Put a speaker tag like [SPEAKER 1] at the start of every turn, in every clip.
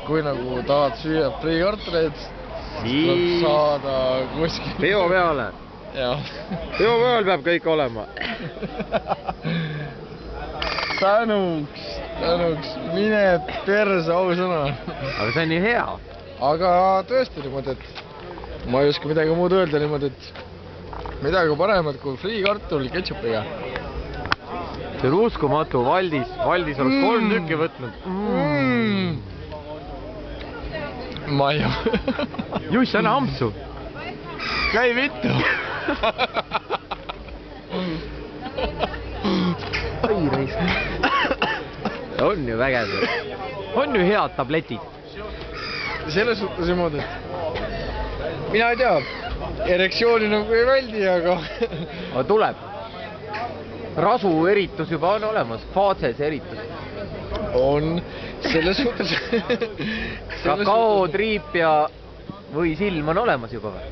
[SPEAKER 1] kui nagu tahad süüa friikartuleid, tuleb saada kuskil.
[SPEAKER 2] Peo peale.
[SPEAKER 1] Jah.
[SPEAKER 2] Peo peal peab kõik olema.
[SPEAKER 1] Tänuks, mine perse, ausõna.
[SPEAKER 2] Aga see on nii hea.
[SPEAKER 1] Aga tõesti niimoodi, et ma ei oska midagi muud öelda niimoodi, et midagi paremat kui friikartul ketšupiga.
[SPEAKER 2] See on uskumatu, Valdis oleks 3 tükki võtnud.
[SPEAKER 1] Ma ei
[SPEAKER 2] Juss, anna ampsu.
[SPEAKER 1] Käi vittu.
[SPEAKER 2] Ai reis. On ju vägev. On ju head tabletid.
[SPEAKER 1] Selles suhtes niimoodi, et mina ei tea, erektsiooni nagu ei väldi, aga
[SPEAKER 2] tuleb. Rasu eritus juba on olemas, faases eritus.
[SPEAKER 1] On selles suhtes.
[SPEAKER 2] Kakao, triip ja või silm on olemas juba või?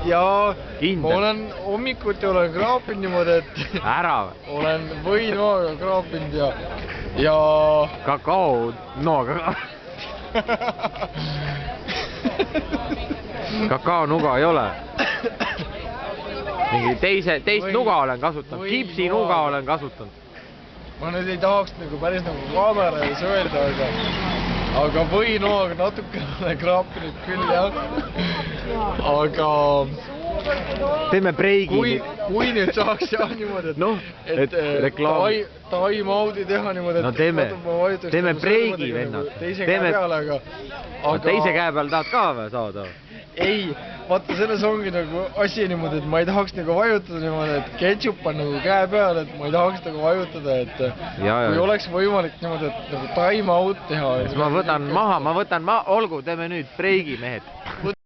[SPEAKER 1] Ja
[SPEAKER 2] Kindel.
[SPEAKER 1] ma olen hommikuti olen kraapinud niimoodi, et
[SPEAKER 2] Ära või?
[SPEAKER 1] olen võinooga kraapinud ja
[SPEAKER 2] Kakao, nooga. Kakao nuga ei ole. Mingi teist nuga olen kasutanud, kipsi nuga olen kasutanud.
[SPEAKER 1] Ma nüüd ei tahaks nagu päris nagu kaamera ees öelda, aga võinooga natuke olen kraapinud küll, jah. Aga
[SPEAKER 2] teeme breigi.
[SPEAKER 1] Kui nüüd saaks jah niimoodi,
[SPEAKER 2] et reklaam.
[SPEAKER 1] Time out'i teha niimoodi,
[SPEAKER 2] no teeme breigi, vennad.
[SPEAKER 1] Teise käe peale, aga
[SPEAKER 2] teise käe peal tahad ka või saada?
[SPEAKER 1] Ei, vaata selles ongi nagu asi niimoodi, et ma ei tahaks nagu vajutada niimoodi, et ketšup on nagu käe peal, et ma ei tahaks nagu vajutada, et kui oleks võimalik niimoodi, et nagu time out teha.
[SPEAKER 2] Ma võtan maha, olgu, teeme nüüd breigi, mehed.